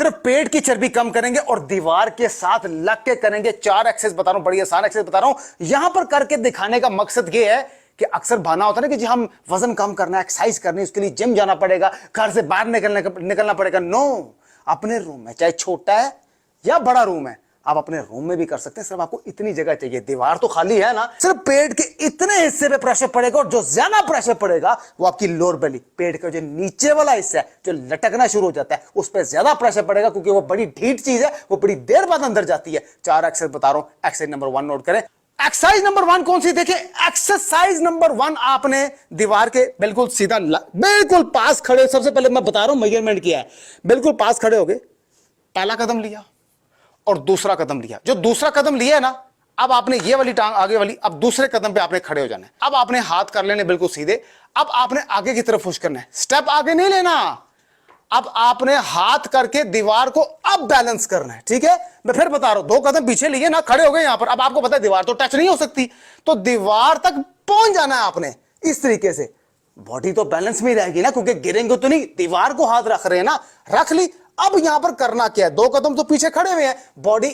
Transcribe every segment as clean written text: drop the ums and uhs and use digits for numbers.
सिर्फ पेट की चर्बी कम करेंगे और दीवार के साथ लग के करेंगे। 4 एक्सरसाइज बता रहा हूं, बड़ी आसान एक्सरसाइज बता रहा हूं। यहां पर करके दिखाने का मकसद यह है कि अक्सर बहाना होता है ना कि जी हम वजन कम करना है, एक्सरसाइज करनी है, उसके लिए जिम जाना पड़ेगा, घर से बाहर निकलना पड़ेगा। नो, अपने रूम में, चाहे छोटा है या बड़ा रूम है, आप अपने रूम में भी कर सकते हैं। सिर्फ आपको इतनी जगह चाहिए, दीवार तो खाली है ना। सिर्फ पेट के इतने हिस्से पे प्रेशर पड़ेगा और जो ज्यादा प्रेशर पड़ेगा वो आपकी लोअर बेली, पेट का जो नीचे वाला हिस्सा है जो लटकना शुरू हो जाता है, उस पर ज्यादा प्रेशर पड़ेगा क्योंकि वो बड़ी ढीठ चीज है, वो बड़ी देर बाद अंदर जाती है। 4 एक्सरसाइज बता रहा हूं। एक्सरसाइज नंबर 1 नोट करें। एक्सरसाइज नंबर 1 कौन सी? देखिए, एक्सरसाइज नंबर 1 आपने दीवार के बिल्कुल सीधा बिल्कुल पास खड़े, सबसे पहले मैं बता रहा हूं मेजरमेंट किया है, बिल्कुल पास खड़े हो गए, पहला कदम लिया और दूसरा कदम लिया। जो दूसरा कदम लिया है ना, अब आपने ये वाली टांग आगे वाली, अब दूसरे कदम पे आपने खड़े हो जाना है। अब आपने हाथ कर लेने बिल्कुल सीधे, अब आपने आगे की तरफ पुश करना है, स्टेप आगे नहीं लेना। अब आपने हाथ करके दीवार को अब बैलेंस करना है, ठीक है। मैं फिर बता रहा हूं, 2 कदम पीछे लिए ना, खड़े हो गए यहां पर। अब आपको पता है दीवार तो टच नहीं हो सकती, तो दीवार तक पहुंच जाना है आपने इस तरीके से। बॉडी तो बैलेंस में रहेगी ना, क्योंकि गिरेंगे तो नहीं, दीवार को हाथ रख रहे हैं ना, रख ली। अब यहां पर करना क्या है, 2 कदम तो पीछे खड़े हुए हैं, बॉडी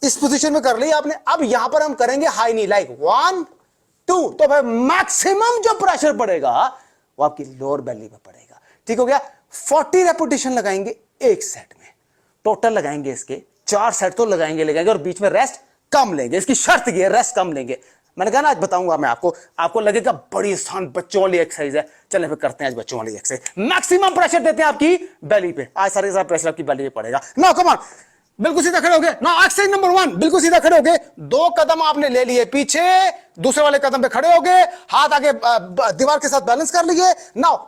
इस पोजीशन में कर ली आपने। अब यहां पर हम करेंगे हाई नी, लाइक 1 2, तो भाई मैक्सिमम जो प्रेशर पड़ेगा वो आपकी लोअर बेली पे पड़ेगा। ठीक हो गया। 40 रेपिटेशन लगाएंगे एक सेट में, टोटल लगाएंगे इसके 4 सेट तो लगाएंगे और बीच में रेस्ट कम लेंगे। इसकी शर्त ये है, रेस्ट कम लेंगे। मैंने कहा ना आज बताऊंगा मैं आपको लगेगा बड़ी आसान बच्चों वाली एक्सरसाइज है। चलें फिर करते हैं आज बच्चों वाली एक्सरसाइज। मैक्सिमम प्रेशर देते हैं आपकी बेली पे। आज सारे प्रेशर आपकी बेली पे पड़ेगा। नो कम ऑन, बिल्कुल सीधा खड़े हो गए ना। एक्सरसाइज नंबर 1, बिल्कुल सीधा खड़े हो गए, 2 कदम आपने ले लिए पीछे, दूसरे वाले कदम पे खड़े हो गए, हाथ आगे दीवार के साथ बैलेंस कर लिए। Now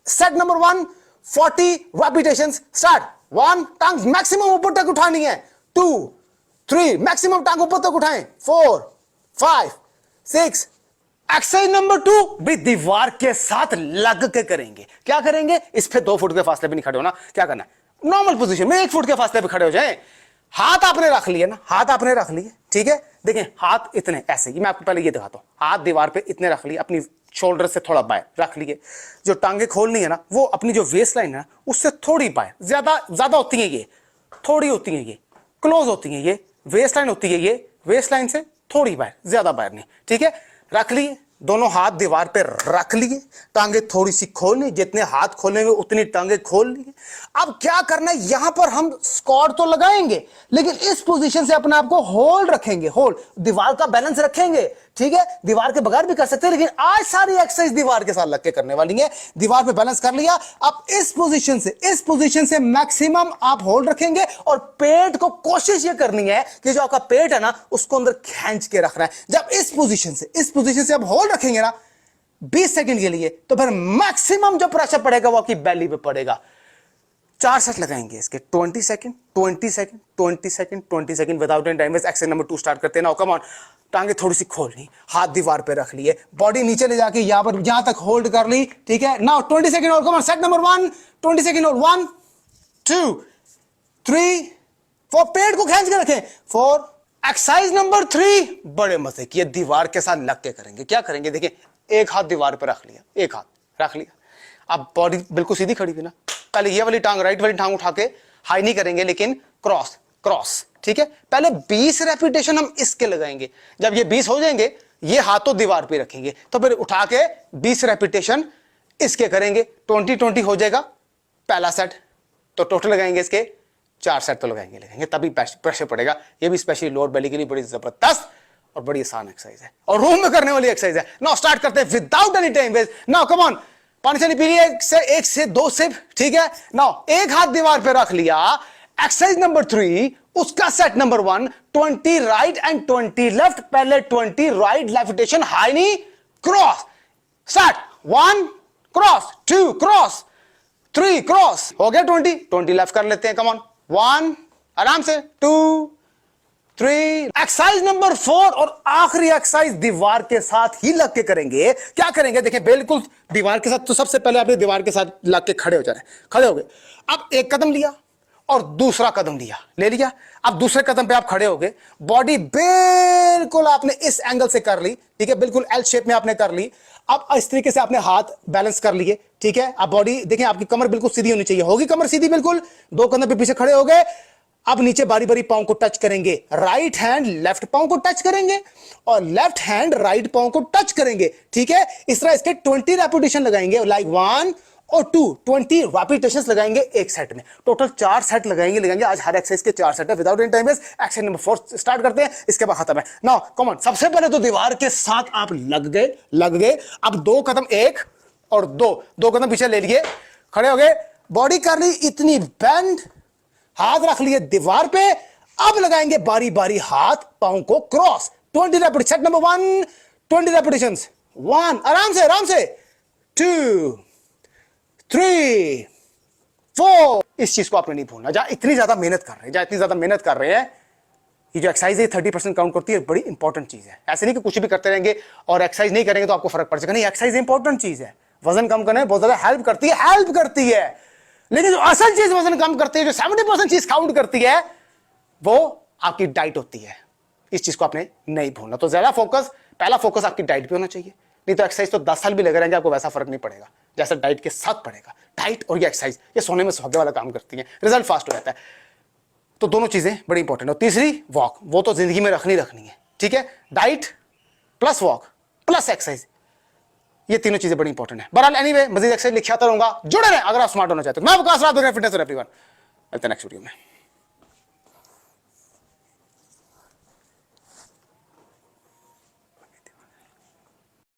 set number 1, 40 repetitions start. 1, टांग मैक्सिमम ऊपर तक उठानी है। 2 3, मैक्सिमम टांग ऊपर तक उठाएं। 4 5 6। एक्सरसाइज नंबर 2 भी दीवार के साथ लग के करेंगे। क्या करेंगे? इस पे 2 फुट के फासले पे नहीं खड़े होना। क्या करना है, नॉर्मल पोजीशन में 1 फुट के फासले पे खड़े हो जाएं। हाथ आपने रख लिए ना, हाथ आपने रख लिए, ठीक है। देखें हाथ इतने ऐसे ही, मैं आपको पहले ये दिखाता हूं। हाथ दीवार पे इतने रख लिए, अपनी शोल्डर से थोड़ा बाहर रख लिए। जो टांगे खोलनी है ना, वो अपनी जो वेस्ट लाइन है उससे थोड़ी बाहर, ज्यादा होती है ये, थोड़ी होती है ये, क्लोज होती है ये, वेस्ट लाइन होती है ये, वेस्ट लाइन से थोड़ी बाहर, ज्यादा बाहर नहीं, ठीक है। रख लिए, दोनों हाथ दीवार पे रख लिए, टांगे थोड़ी सी खोल ली, जितने हाथ खोलेंगे उतनी टांगे खोल ली। अब क्या करना है, यहां पर हम स्क्वाट तो लगाएंगे लेकिन इस पोजीशन से अपने आप को होल्ड रखेंगे, होल्ड, दीवार का बैलेंस रखेंगे, ठीक है। दीवार के बगैर भी कर सकते हैं लेकिन आज सारी एक्सरसाइज दीवार के साथ लग के करने वाली है। दीवार पे बैलेंस कर लिया, अब इस पोजीशन से मैक्सिमम आप होल्ड रखेंगे और पेट को कोशिश ये करनी है कि जो आपका पेट है ना उसको अंदर खींच के रखना है। जब इस पोजीशन से आप होल्ड रखेंगे ना 20 सेकंड के लिए, तो फिर मैक्सिमम जो प्रेशर पड़ेगा वो आपकी बेली पे पड़ेगा। 4 सेट लगाएंगे इसके, 20 second 20 second 20 second 20 second without any time waste. Exercise number 2 start करते हैं। नाउ कम ऑन, टांगे थोड़ी सी खोल ली, हाथ दीवार पे रख लिए, बॉडी नीचे ले जाके यहां तक होल्ड कर ली, ठीक है। नाउ 20 सेकंड और, come on. Set number 1, 20 second और, 1 2 3 4, पेट को खींच के रखें। 4। एक्सरसाइज नंबर 3 बड़े मजे की, दीवार के साथ लग के करेंगे। क्या करेंगे, देखिए एक हाथ दीवार पे रख लिया, एक हाथ रख लिया। अब बॉडी बिल्कुल सीधी खड़ी हुई ना, पहले ये वाली टांग, राइट वाली टांग उठा के हाई नहीं करेंगे लेकिन क्रॉस क्रॉस, ठीक है। पहले 20 रेपिटेशन हम इसके लगाएंगे। जब ये 20 हो जाएंगे, ये हाथ तो दीवार पे रखेंगे, तो फिर उठा के 20 रेपिटेशन इसके करेंगे। 20 हो जाएगा पहला सेट, तो टोटल लगाएंगे इसके 4 सेट तो लगाएंगे, तभी प्रेशर पड़ेगा। ये भी स्पेशली लोअर बेली के लिए बड़ी जबरदस्त और बड़ी आसान एक्सरसाइज है और रूम में करने वाली एक्सरसाइज है। नाउ स्टार्ट करते हैं without any time waste. Now come on, पानी से पी लिए, 1 से 2 सिप, ठीक है। नाउ एक हाथ दीवार पे रख लिया। एक्सरसाइज नंबर 3 उसका set number 1, 20 right and 20 left. पहले 20 right levitation, high knee, cross, start. 1 cross, 2 cross, 3 cross, हो गया 20 लेफ्ट कर लेते हैं। कम ऑन, 1 आराम से, 2 3। एक्सरसाइज नंबर 4 और आखिरी एक्सरसाइज दीवार के साथ ही लग के करेंगे। क्या करेंगे, देखिए बिल्कुल दीवार के साथ। तो सबसे पहले आपने दीवार के साथ लग के खड़े हो जाना है। खड़े हो गए, अब एक कदम लिया और दूसरा कदम लिया, ले लिया। अब दूसरे कदम पे आप खड़े हो गए, बॉडी बिल्कुल आपने इस एंगल से कर ली, ठीक है, बिल्कुल एल शेप में आपने कर ली। अब इस तरीके से आपने हाथ बैलेंस कर लिए, ठीक है, आप बॉडी देखें, आपकी कमर बिल्कुल सीधी होनी चाहिए, होगी कमर सीधी बिल्कुल, दो कंधे पे पीछे खड़े हो गए। अब नीचे बारी बारी पांव को टच करेंगे, राइट हैंड लेफ्ट पांव को टच करेंगे और लेफ्ट हैंड राइट पांव को टच करेंगे, ठीक है। इस तरह इसके 20 रेपिटेशन लगाएंगे, लाइक 1 और 2, 20 रेपिटेशन लगाएंगे एक सेट में। टोटल 4 सेट लगाएंगे। आज हर एक्सरसाइज के 4 सेट है। Without any time waste exercise number 4 start करते हैं, इसके बाद खत्म है। नाउ कम ऑन, सबसे पहले तो दीवार के साथ आप लग गए। अब 2 कदम, 1 और 2 कदम पीछे ले लिए, खड़े हो गए, बॉडी कर ली इतनी बेंड, हाथ रख लिए दीवार पे। अब लगाएंगे बारी बारी हाथ पांव को cross, 20 repetition. Set number 1, 20 repetition, 1, आराम से 2, 3, 4। इस चीज को आपने नहीं भूलना। जहां इतनी ज्यादा मेहनत कर रहे हैं, ये जो एक्सरसाइज है 30% काउंट करती है, बड़ी इंपॉर्टेंट चीज है। ऐसे नहीं कि कुछ भी करते रहेंगे और एक्सरसाइज नहीं करेंगे तो आपको फर्क पड़ जाएगा, नहीं, एक्सरसाइज इंपॉर्टेंट चीज है। वजन कम करने में बहुत ज्यादा हेल्प करती है, लेकिन जो असल चीज वजन कम करती है, जो 70% चीज काउंट करती है, वो आपकी डाइट होती है। इस चीज को आपने नहीं भूलना। तो ज्यादा फोकस, पहला फोकस आपकी डाइट पे होना चाहिए, नहीं तो एक्सरसाइज तो 10 साल भी लगे रहेंगे, आपको वैसा फर्क नहीं पड़ेगा जैसा डाइट के साथ पड़ेगा। डाइट और ये एक्सरसाइज, ये सोने में सुहागे वाला काम करती है, रिजल्ट फास्ट हो जाता है। तो दोनों चीजें बड़ी इंपॉर्टेंट। और तीसरी वॉक, वो तो जिंदगी में रखनी है, ठीक है। Diet plus walk plus exercise, ये तीनों चीजें बड़ी इंपॉर्टेंट है। बहरहाल एनीवे, मजीद एक्सरसाइज लिखाता रहूंगा, जुड़े रहें अगर आप स्मार्ट होना चाहते हो। मैं विकास राव, फिटनेस एवरीवन। मिलते हैं नेक्स्ट वीडियो में।